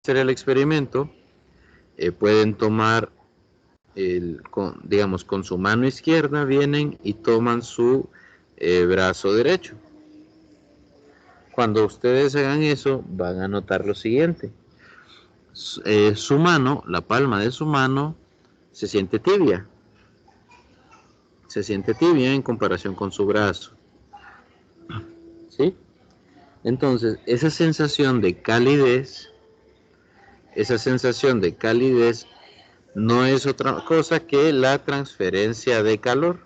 hacer el experimento, pueden tomar, digamos, con su mano izquierda, vienen y toman su brazo derecho. Cuando ustedes hagan eso, van a notar lo siguiente. Su mano, la palma de su mano, se siente tibia. Se siente tibia en comparación con su brazo. ¿Sí? Entonces, esa sensación de calidez no es otra cosa que la transferencia de calor.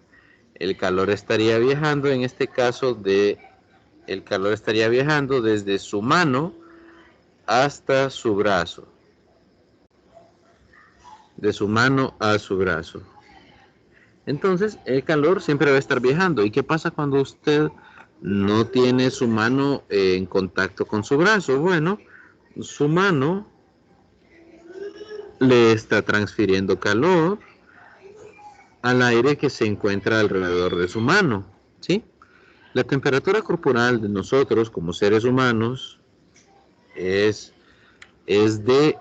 El calor estaría viajando, en este caso, el calor estaría viajando desde su mano hasta su brazo. De su mano a su brazo. Entonces, el calor siempre va a estar viajando. ¿Y qué pasa cuando usted no tiene su mano en contacto con su brazo? Bueno, su mano le está transfiriendo calor al aire que se encuentra alrededor de su mano, ¿sí? La temperatura corporal de nosotros como seres humanos es de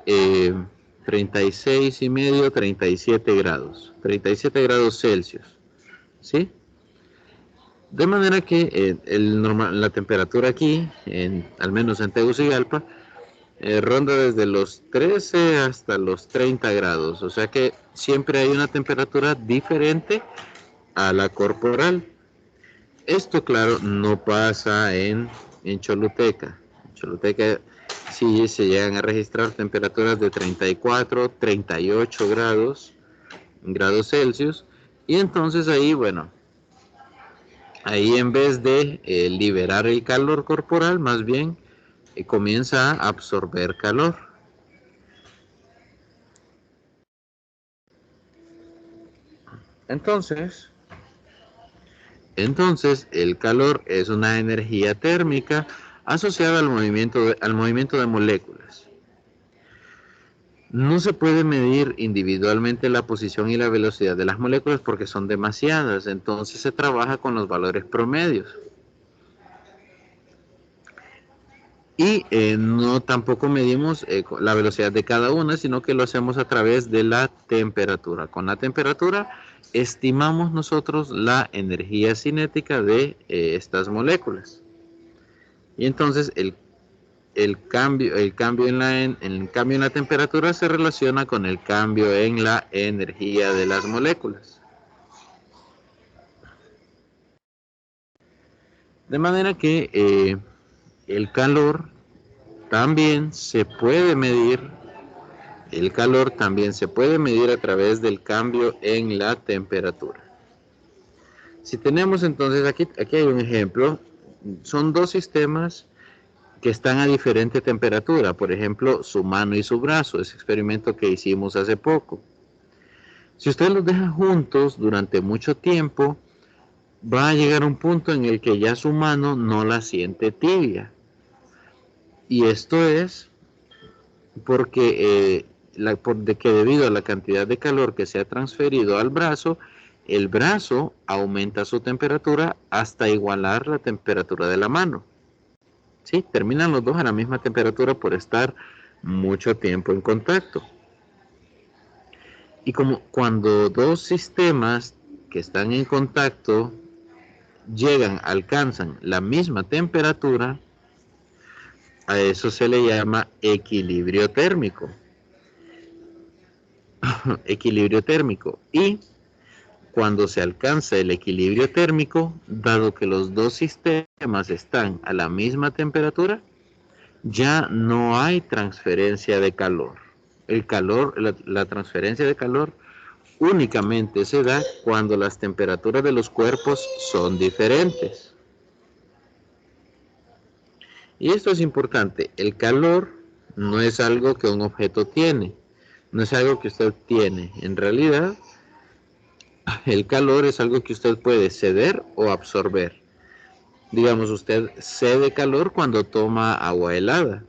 36,5, 37 grados, 37 grados Celsius, ¿sí? De manera que la temperatura aquí, al menos en Tegucigalpa, ronda desde los 13 hasta los 30 grados. O sea que siempre hay una temperatura diferente a la corporal. Esto, claro, no pasa en Choluteca. En Choluteca sí se llegan a registrar temperaturas de 34, 38 grados Celsius. Y entonces ahí, bueno, ahí en vez de liberar el calor corporal, más bien comienza a absorber calor. Entonces, el calor es una energía térmica asociada al movimiento de moléculas. No se puede medir individualmente la posición y la velocidad de las moléculas porque son demasiadas, entonces se trabaja con los valores promedios. Y no tampoco medimos la velocidad de cada una, sino que lo hacemos a través de la temperatura. Con la temperatura estimamos nosotros la energía cinética de estas moléculas. Y entonces el cambio en la temperatura se relaciona con el cambio en la energía de las moléculas. De manera que el calor también se puede medir. El calor también se puede medir a través del cambio en la temperatura. Si tenemos entonces, aquí hay un ejemplo, son dos sistemas que están a diferente temperatura, por ejemplo, su mano y su brazo, ese experimento que hicimos hace poco. Si usted los deja juntos durante mucho tiempo, va a llegar un punto en el que ya su mano no la siente tibia. Y esto es porque debido a la cantidad de calor que se ha transferido al brazo, el brazo aumenta su temperatura hasta igualar la temperatura de la mano. ¿Sí? Terminan los dos a la misma temperatura por estar mucho tiempo en contacto. Y como cuando dos sistemas que están en contacto alcanzan la misma temperatura, a eso se le llama equilibrio térmico. Equilibrio térmico. Y cuando se alcanza el equilibrio térmico, dado que los dos sistemas están a la misma temperatura, ya no hay transferencia de calor. La transferencia de calor únicamente se da cuando las temperaturas de los cuerpos son diferentes. Y esto es importante. El calor no es algo que un objeto tiene, no es algo que usted tiene. En realidad, el calor es algo que usted puede ceder o absorber. Digamos, usted cede calor cuando toma agua helada,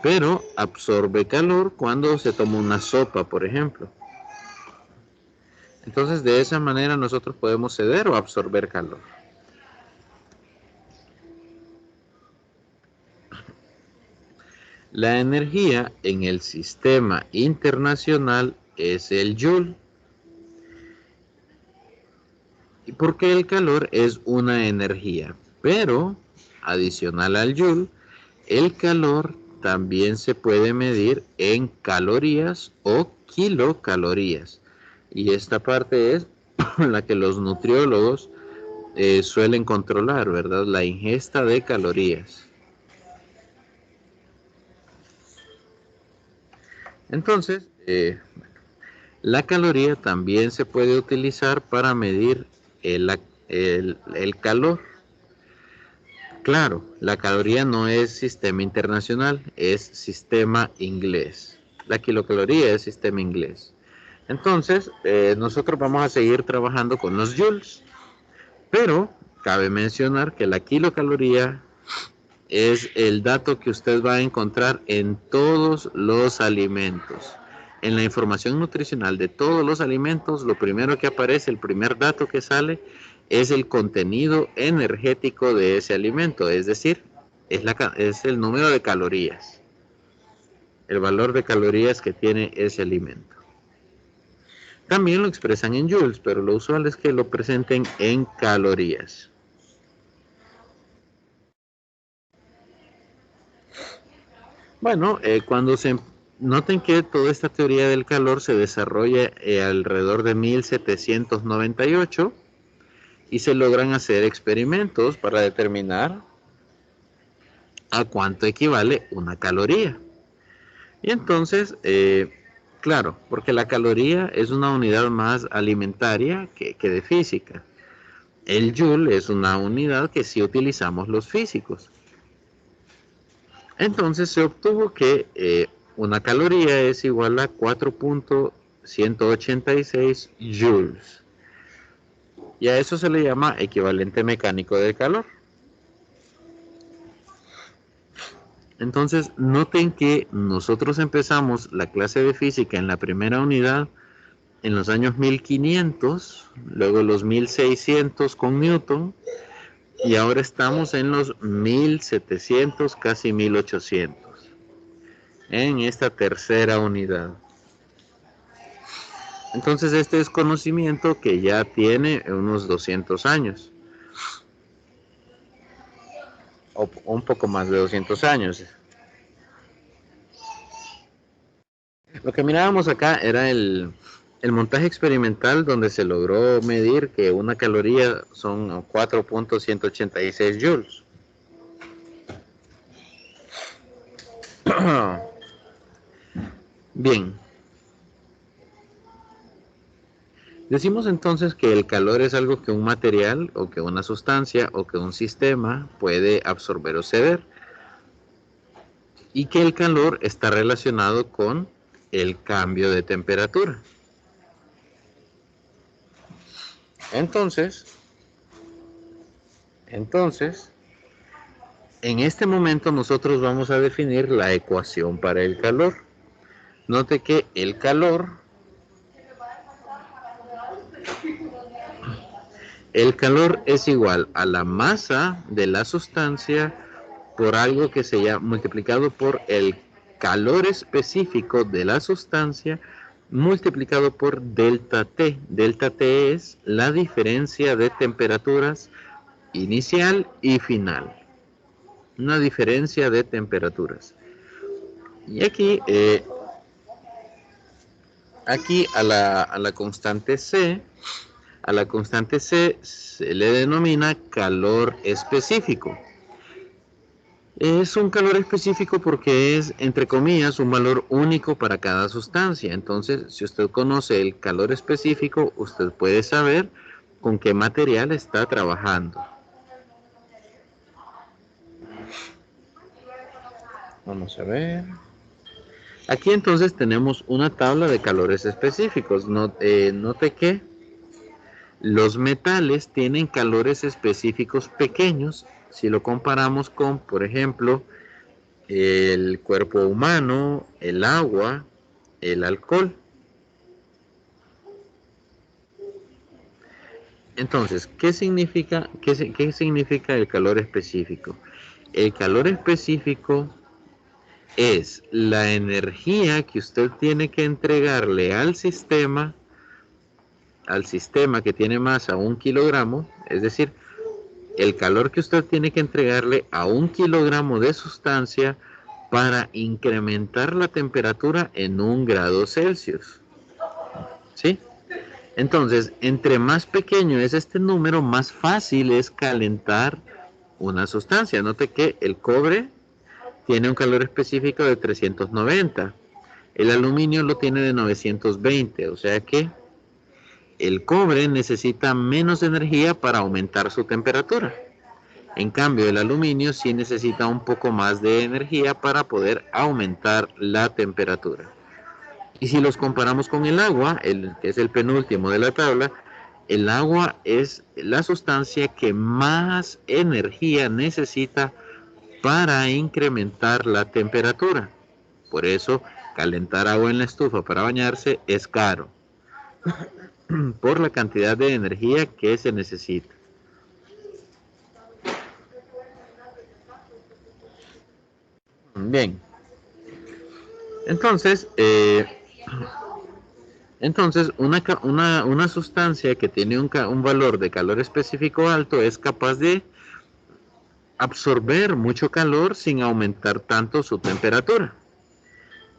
pero absorbe calor cuando se toma una sopa, por ejemplo. Entonces, de esa manera nosotros podemos ceder o absorber calor. La energía en el sistema internacional es el joule. Porque el calor es una energía, pero adicional al joule, el calor también se puede medir en calorías o kilocalorías. Y esta parte es la que los nutriólogos suelen controlar, ¿verdad? La ingesta de calorías. Entonces, la caloría también se puede utilizar para medir el, el calor. Claro, la caloría no es sistema internacional, es sistema inglés. La kilocaloría es sistema inglés. Entonces, nosotros vamos a seguir trabajando con los joules, pero cabe mencionar que la kilocaloría es el dato que usted va a encontrar en todos los alimentos. En la información nutricional de todos los alimentos, lo primero que aparece, el primer dato que sale, es el contenido energético de ese alimento, es decir, es el número de calorías, el valor de calorías que tiene ese alimento. También lo expresan en joules, pero lo usual es que lo presenten en calorías. Bueno, noten que toda esta teoría del calor se desarrolla alrededor de 1798 y se logran hacer experimentos para determinar a cuánto equivale una caloría. Y entonces, claro, porque la caloría es una unidad más alimentaria que de física. El joule es una unidad que sí utilizamos los físicos. Entonces se obtuvo que una caloría es igual a 4.186 joules. Y a eso se le llama equivalente mecánico de calor. Entonces noten que nosotros empezamos la clase de física en la primera unidad en los años 1500, luego los 1600 con Newton, y ahora estamos en los 1700, casi 1800, en esta tercera unidad. Entonces este es conocimiento que ya tiene unos 200 años, o un poco más de 200 años. Lo que mirábamos acá era el montaje experimental donde se logró medir que una caloría son 4.186 joules. Bien. Decimos entonces que el calor es algo que un material o que una sustancia o que un sistema puede absorber o ceder. Y que el calor está relacionado con el cambio de temperatura. Entonces, en este momento nosotros vamos a definir la ecuación para el calor. Note que el calor es igual a la masa de la sustancia por algo que se llama multiplicado por el calor específico de la sustancia multiplicado por delta T. Delta T es la diferencia de temperaturas inicial y final. Una diferencia de temperaturas. Y aquí a la constante C, se le denomina calor específico. Es un calor específico porque es, entre comillas, un valor único para cada sustancia. Entonces, si usted conoce el calor específico, usted puede saber con qué material está trabajando. Vamos a ver. Aquí entonces tenemos una tabla de calores específicos. Note que los metales tienen calores específicos pequeños si lo comparamos con, por ejemplo, el cuerpo humano, el agua, el alcohol. Entonces, ¿qué significa el calor específico? El calor específico es la energía que usted tiene que entregarle al sistema que tiene masa 1 kilogramo, es decir, el calor que usted tiene que entregarle a 1 kilogramo de sustancia para incrementar la temperatura en 1 grado Celsius. ¿Sí? Entonces, entre más pequeño es este número, más fácil es calentar una sustancia. Note que el cobre tiene un calor específico de 390. El aluminio lo tiene de 920. O sea que el cobre necesita menos energía para aumentar su temperatura. En cambio, el aluminio sí necesita un poco más de energía para poder aumentar la temperatura. Y si los comparamos con el agua, que es el penúltimo de la tabla, el agua es la sustancia que más energía necesita para incrementar la temperatura. Por eso, calentar agua en la estufa para bañarse es caro, por la cantidad de energía que se necesita. Bien, entonces, una sustancia que tiene un valor de calor específico alto es capaz de absorber mucho calor sin aumentar tanto su temperatura.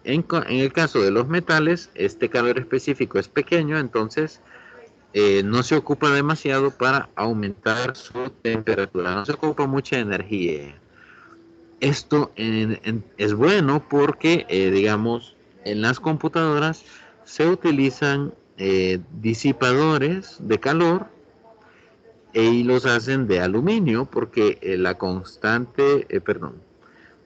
En el caso de los metales, este calor específico es pequeño, entonces no se ocupa demasiado para aumentar su temperatura, no se ocupa mucha energía. Esto es bueno porque, digamos, en las computadoras se utilizan disipadores de calor y los hacen de aluminio porque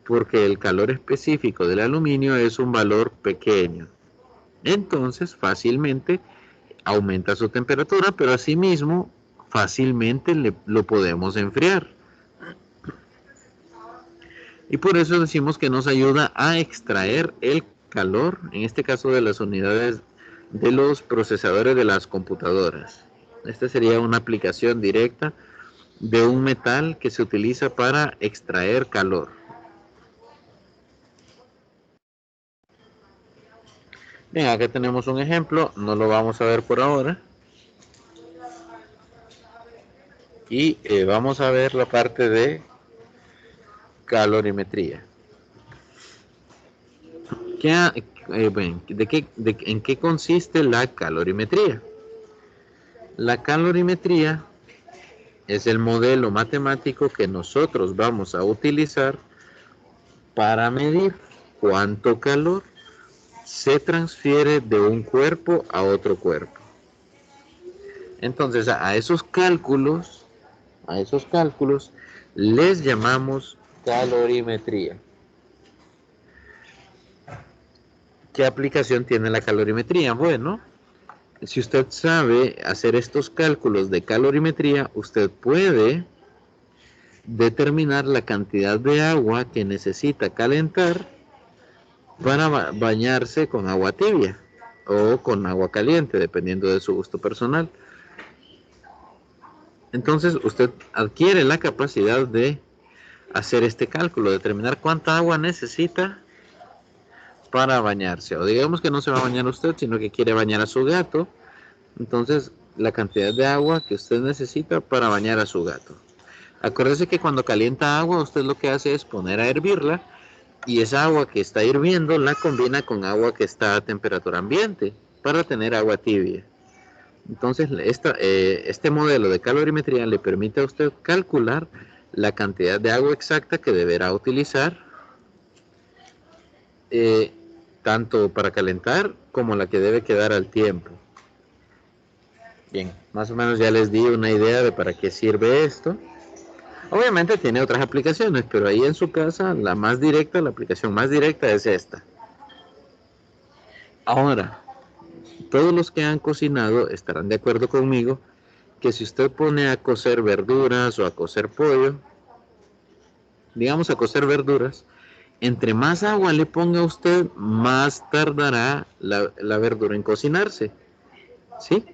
porque el calor específico del aluminio es un valor pequeño. Entonces fácilmente aumenta su temperatura, pero asimismo fácilmente lo podemos enfriar. Y por eso decimos que nos ayuda a extraer el calor, en este caso de las unidades de los procesadores de las computadoras. Esta sería una aplicación directa de un metal que se utiliza para extraer calor. Bien, acá tenemos un ejemplo, no lo vamos a ver por ahora. Y vamos a ver la parte de calorimetría. ¿En qué consiste la calorimetría? La calorimetría es el modelo matemático que nosotros vamos a utilizar para medir cuánto calor se transfiere de un cuerpo a otro cuerpo. Entonces, a esos cálculos les llamamos calorimetría. ¿Qué aplicación tiene la calorimetría? Bueno, si usted sabe hacer estos cálculos de calorimetría, usted puede determinar la cantidad de agua que necesita calentar para bañarse con agua tibia o con agua caliente, dependiendo de su gusto personal. Entonces usted adquiere la capacidad de hacer este cálculo, determinar cuánta agua necesita para bañarse. O digamos que no se va a bañar usted, sino que quiere bañar a su gato. Entonces, la cantidad de agua que usted necesita para bañar a su gato. Acuérdese que cuando calienta agua, usted lo que hace es poner a hervirla y esa agua que está hirviendo la combina con agua que está a temperatura ambiente para tener agua tibia. Entonces, este modelo de calorimetría le permite a usted calcular la cantidad de agua exacta que deberá utilizar, tanto para calentar como la que debe quedar al tiempo. Bien, más o menos ya les di una idea de para qué sirve esto. Obviamente tiene otras aplicaciones, pero ahí en su casa la aplicación más directa es esta. Ahora, todos los que han cocinado estarán de acuerdo conmigo que si usted pone a cocer verduras o a cocer pollo, digamos a cocer verduras, entre más agua le ponga usted, más tardará la verdura en cocinarse. ¿Sí?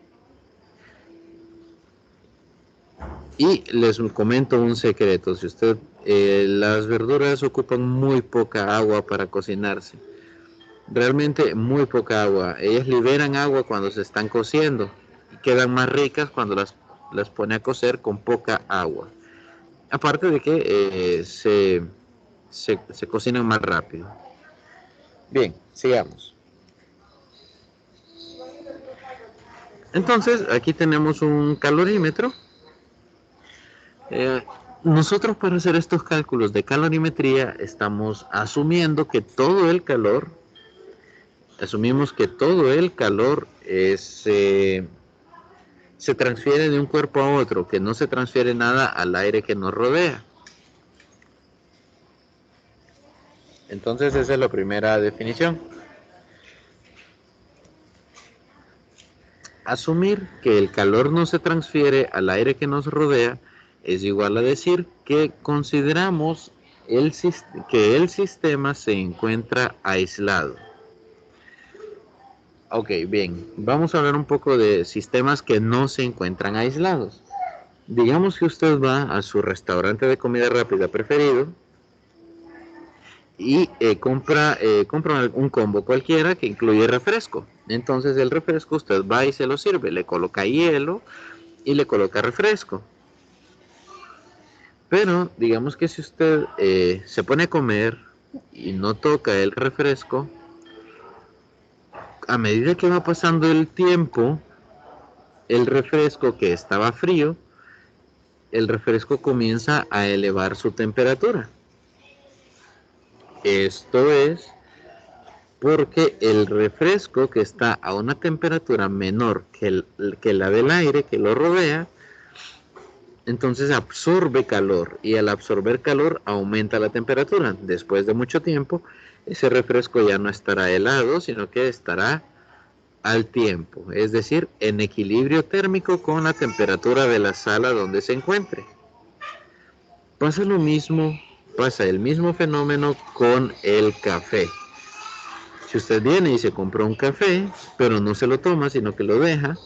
Y les comento un secreto. Si usted las verduras ocupan muy poca agua para cocinarse. Realmente muy poca agua. Ellas liberan agua cuando se están cociendo y quedan más ricas cuando las pone a cocer con poca agua. Aparte de que se cocinan más rápido. Bien, sigamos. Entonces, aquí tenemos un calorímetro. Eh, Nosotros para hacer estos cálculos de calorimetría estamos asumimos que todo el calor se transfiere de un cuerpo a otro, que no se transfiere nada al aire que nos rodea. Entonces esa es la primera definición. Asumir que el calor no se transfiere al aire que nos rodea es igual a decir que consideramos que el sistema se encuentra aislado. Ok, bien, vamos a hablar un poco de sistemas que no se encuentran aislados. Digamos que usted va a su restaurante de comida rápida preferido y compra un combo cualquiera que incluye refresco. Entonces el refresco usted va y se lo sirve, le coloca hielo y le coloca refresco. Pero digamos que si usted se pone a comer y no toca el refresco, a medida que va pasando el tiempo, el refresco que estaba frío, el refresco comienza a elevar su temperatura. Esto es porque el refresco que está a una temperatura menor que la del aire que lo rodea, entonces absorbe calor y al absorber calor aumenta la temperatura. Después de mucho tiempo, ese refresco ya no estará helado, sino que estará al tiempo, es decir, en equilibrio térmico con la temperatura de la sala donde se encuentre. Pasa lo mismo, pasa el mismo fenómeno con el café. Si usted viene y se compra un café, pero no se lo toma, sino que lo deja,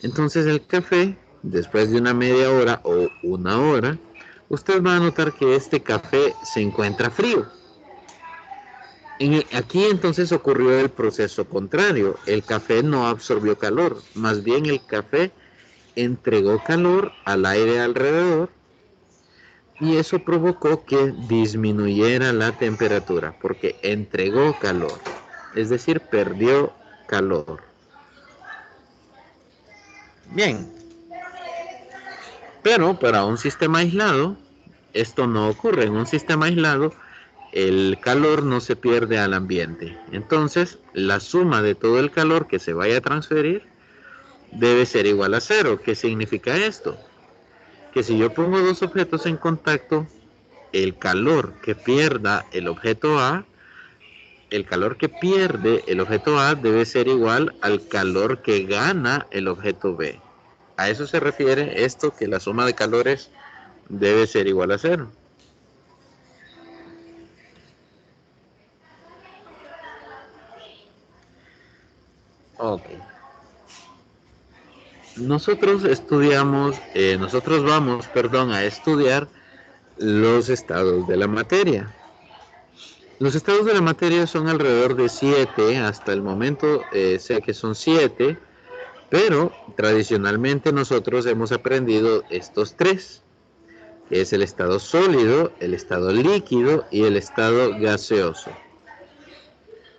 entonces el café, después de una media hora o una hora, usted va a notar que este café se encuentra frío. Aquí entonces ocurrió el proceso contrario. El café no absorbió calor, más bien el café entregó calor al aire alrededor y eso provocó que disminuyera la temperatura porque entregó calor, es decir, perdió calor. Bien, pero para un sistema aislado, esto no ocurre. En un sistema aislado, el calor no se pierde al ambiente. Entonces, la suma de todo el calor que se vaya a transferir debe ser igual a cero. ¿Qué significa esto? Que si yo pongo dos objetos en contacto, el calor que pierda el objeto A, el calor que pierde el objeto A debe ser igual al calor que gana el objeto B. A eso se refiere esto, que la suma de calores debe ser igual a cero. Ok. Nosotros vamos, perdón, a estudiar los estados de la materia. Los estados de la materia son alrededor de 7, hasta el momento sé que son 7, pero tradicionalmente nosotros hemos aprendido estos tres, que es el estado sólido, el estado líquido y el estado gaseoso.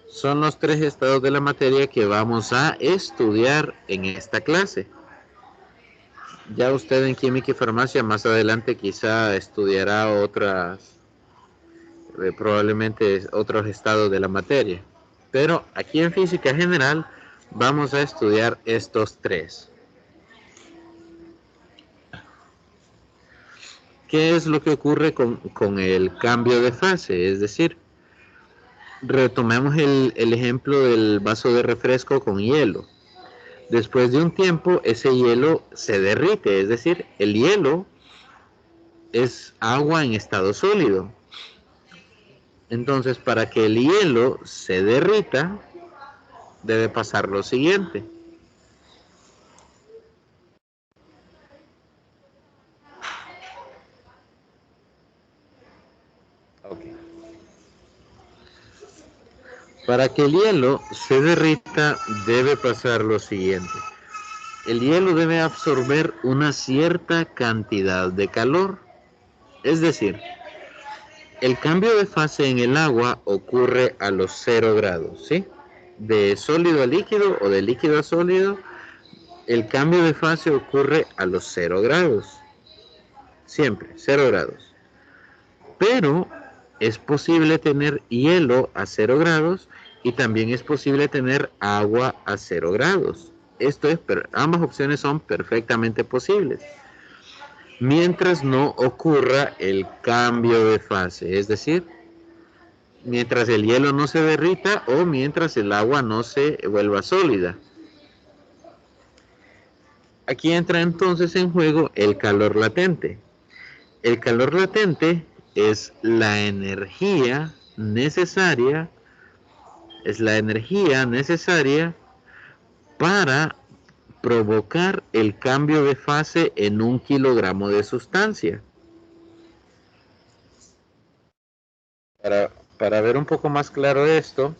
Son los tres estados de la materia que vamos a estudiar en esta clase. Ya usted en química y farmacia más adelante quizá estudiará probablemente otros estados de la materia. Pero aquí en física general vamos a estudiar estos tres. ¿Qué es lo que ocurre con el cambio de fase? Es decir, retomemos el ejemplo del vaso de refresco con hielo. Después de un tiempo, ese hielo se derrite, es decir, el hielo es agua en estado sólido. Entonces, para que el hielo se derrita, debe pasar lo siguiente. Para que el hielo se derrita debe pasar lo siguiente. El hielo debe absorber una cierta cantidad de calor. Es decir, el cambio de fase en el agua ocurre a los 0 grados, ¿sí? De sólido a líquido o de líquido a sólido, el cambio de fase ocurre a los 0 grados. Siempre, 0 grados. Pero es posible tener hielo a 0 grados y también es posible tener agua a 0 grados. Esto es, ambas opciones son perfectamente posibles, mientras no ocurra el cambio de fase, es decir, mientras el hielo no se derrita o mientras el agua no se vuelva sólida. Aquí entra entonces en juego el calor latente. El calor latente es la energía necesaria, para provocar el cambio de fase en 1 kilogramo de sustancia. Para ver un poco más claro esto,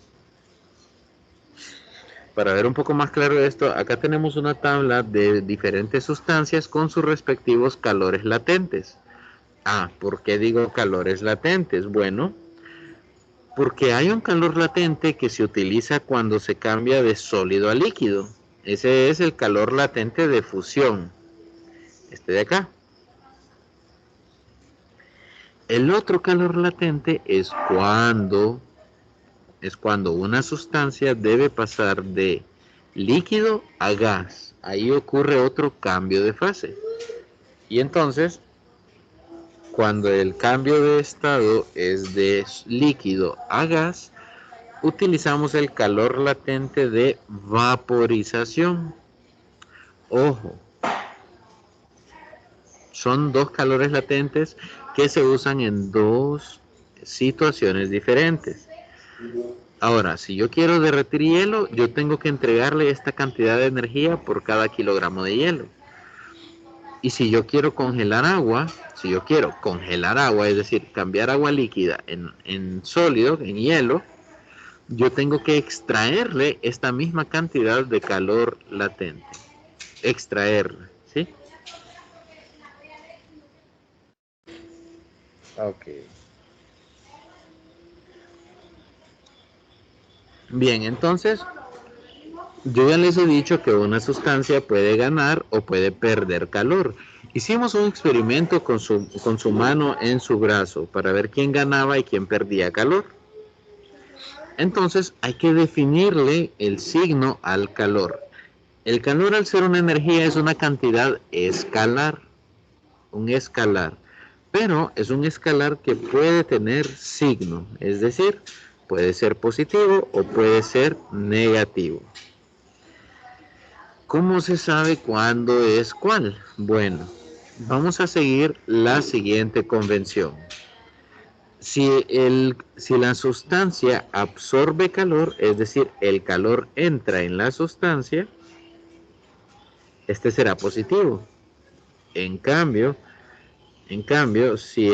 acá tenemos una tabla de diferentes sustancias con sus respectivos calores latentes. ¿Por qué digo calores latentes? Bueno, porque hay un calor latente que se utiliza cuando se cambia de sólido a líquido. Ese es el calor latente de fusión. Este de acá. El otro calor latente es cuando una sustancia debe pasar de líquido a gas. Ahí ocurre otro cambio de fase. Y entonces, cuando el cambio de estado es de líquido a gas, utilizamos el calor latente de vaporización. Ojo, son dos calores latentes que se usan en dos situaciones diferentes. Ahora, si yo quiero derretir hielo, yo tengo que entregarle esta cantidad de energía por cada kilogramo de hielo. Y si yo quiero congelar agua, es decir, cambiar agua líquida en sólido, en hielo, yo tengo que extraerle esta misma cantidad de calor latente. Extraerla, ¿sí? Ok. Bien, entonces, yo ya les he dicho que una sustancia puede ganar o puede perder calor. Hicimos un experimento con su mano en su brazo para ver quién ganaba y quién perdía calor. Entonces hay que definirle el signo al calor. El calor, al ser una energía, es una cantidad escalar, un escalar, pero es un escalar que puede tener signo, es decir, puede ser positivo o puede ser negativo. ¿Cómo se sabe cuándo es cuál? Bueno, vamos a seguir la siguiente convención. Si la sustancia absorbe calor, es decir, el calor entra en la sustancia, este será positivo. En cambio, si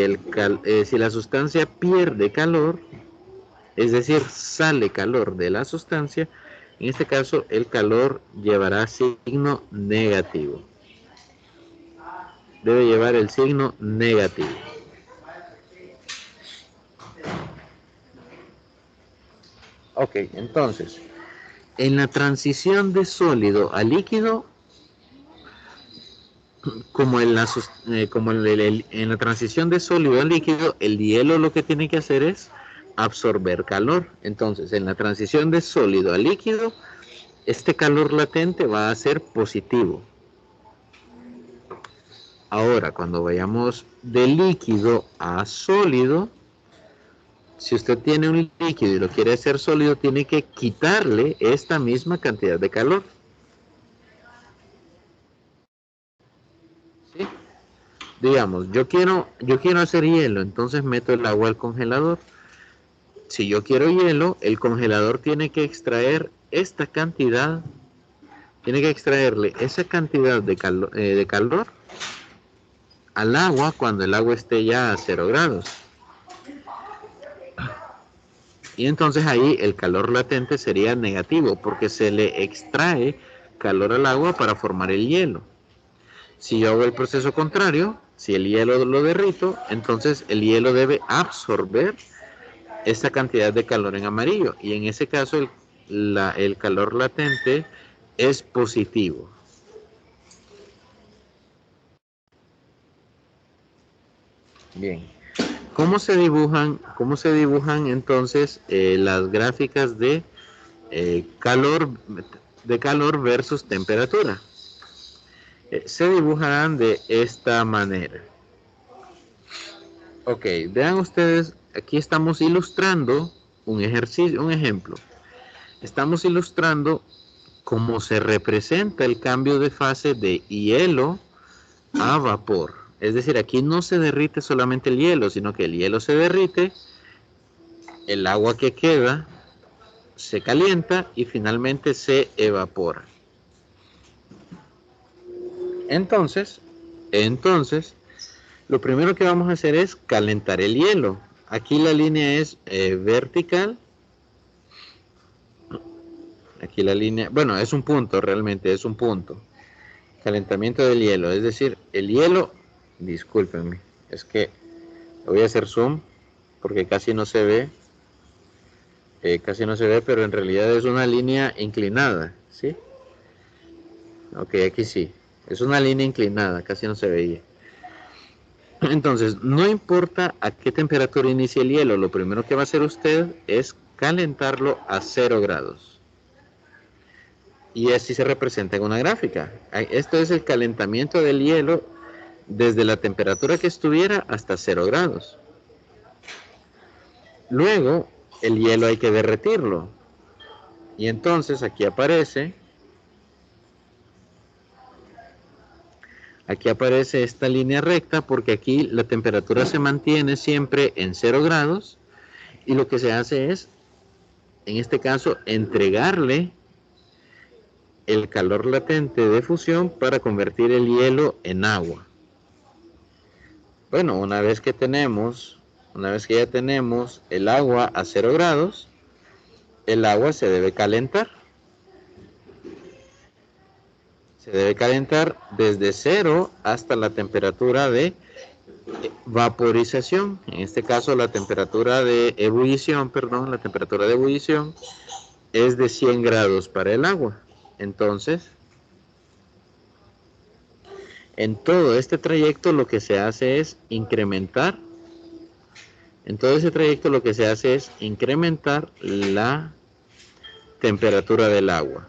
la sustancia pierde calor, es decir, sale calor de la sustancia, en este caso el calor llevará signo negativo. Debe llevar el signo negativo. Ok, entonces, en la transición de sólido a líquido, en la transición de sólido a líquido, el hielo lo que tiene que hacer es absorber calor. Entonces, en la transición de sólido a líquido, este calor latente va a ser positivo. Ahora, cuando vayamos de líquido a sólido, si usted tiene un líquido y lo quiere hacer sólido, tiene que quitarle esta misma cantidad de calor. ¿Sí? Digamos, yo quiero hacer hielo, entonces meto el agua al congelador. Si yo quiero hielo, el congelador tiene que extraer esta cantidad, tiene que extraerle esa cantidad de calor al agua cuando el agua esté ya a 0 grados. Y entonces ahí el calor latente sería negativo porque se le extrae calor al agua para formar el hielo. Si yo hago el proceso contrario, si el hielo lo derrito, entonces el hielo debe absorber esa cantidad de calor en amarillo. Y en ese caso el calor latente es positivo. Bien. Cómo se dibujan entonces las gráficas calor, de calor versus temperatura? Se dibujarán de esta manera. Ok, vean ustedes, aquí estamos ilustrando un ejercicio, un ejemplo. Estamos ilustrando cómo se representa el cambio de fase de hielo a vapor. Es decir, aquí no se derrite solamente el hielo, sino que el hielo se derrite, el agua que queda se calienta y finalmente se evapora. Entonces, lo primero que vamos a hacer es calentar el hielo. Aquí la línea es vertical. Aquí la línea, bueno, es un punto, realmente es un punto. Calentamiento del hielo, es decir, el hielo, discúlpenme, es que voy a hacer zoom porque casi no se ve, pero en realidad es una línea inclinada, ¿sí? Ok, aquí sí, es una línea inclinada, casi no se veía. Entonces, no importa a qué temperatura inicie el hielo, lo primero que va a hacer usted es calentarlo a 0 grados. Y así se representa en una gráfica. Esto es el calentamiento del hielo desde la temperatura que estuviera hasta 0 grados. Luego, el hielo hay que derretirlo. Y entonces aquí aparece esta línea recta porque aquí la temperatura se mantiene siempre en 0 grados y lo que se hace es, en este caso, entregarle el calor latente de fusión para convertir el hielo en agua. Bueno, una vez que ya tenemos el agua a 0 grados, el agua se debe calentar. Se debe calentar desde 0 hasta la temperatura de vaporización. En este caso la temperatura de ebullición, es de 100 grados para el agua. Entonces, en todo este trayecto lo que se hace es incrementar. La temperatura del agua.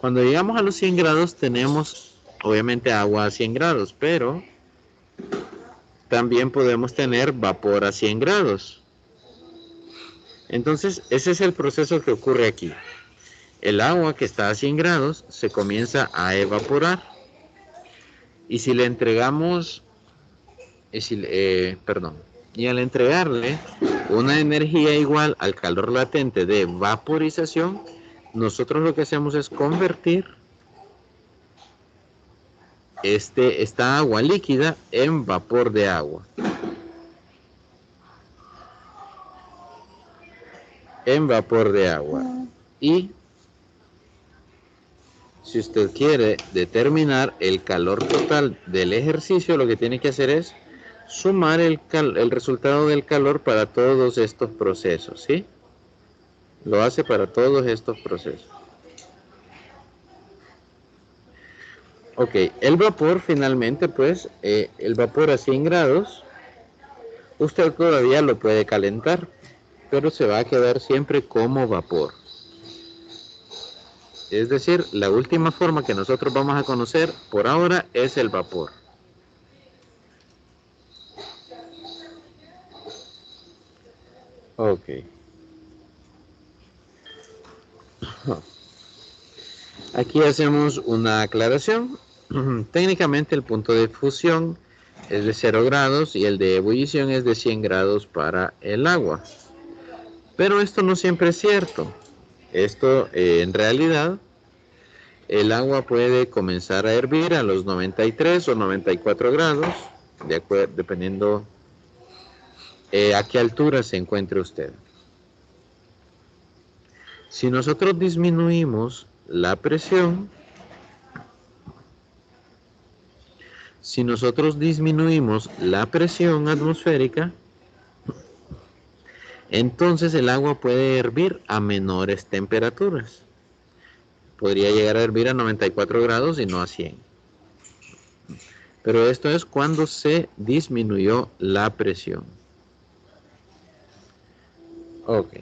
Cuando llegamos a los 100 grados tenemos obviamente agua a 100 grados, pero también podemos tener vapor a 100 grados. Entonces, ese es el proceso que ocurre aquí. El agua que está a 100 grados se comienza a evaporar. Y si le entregamos, y al entregarle una energía igual al calor latente de vaporización, nosotros lo que hacemos es convertir esta agua líquida en vapor de agua. Y si usted quiere determinar el calor total del ejercicio, lo que tiene que hacer es sumar el resultado del calor para todos estos procesos, ¿sí? Lo hace para todos estos procesos. Ok, el vapor finalmente, pues, el vapor a 100 grados, usted todavía lo puede calentar, pero se va a quedar siempre como vapor. Es decir, la última forma que nosotros vamos a conocer por ahora es el vapor. Ok. Aquí hacemos una aclaración. Técnicamente el punto de fusión es de 0 grados y el de ebullición es de 100 grados para el agua. Pero esto no siempre es cierto. Esto en realidad el agua puede comenzar a hervir a los 93 o 94 grados, dependiendo a qué altura se encuentre usted. Si nosotros disminuimos la presión, atmosférica, entonces el agua puede hervir a menores temperaturas. Podría llegar a hervir a 94 grados y no a 100. Pero esto es cuando se disminuyó la presión. Ok.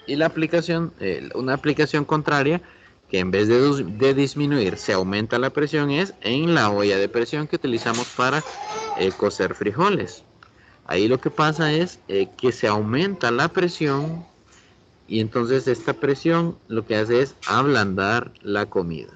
Y la aplicación, una aplicación contraria, que en vez de disminuir se aumenta la presión, es en la olla de presión que utilizamos para cocer frijoles. Ahí lo que pasa es que se aumenta la presión y entonces esta presión lo que hace es ablandar la comida.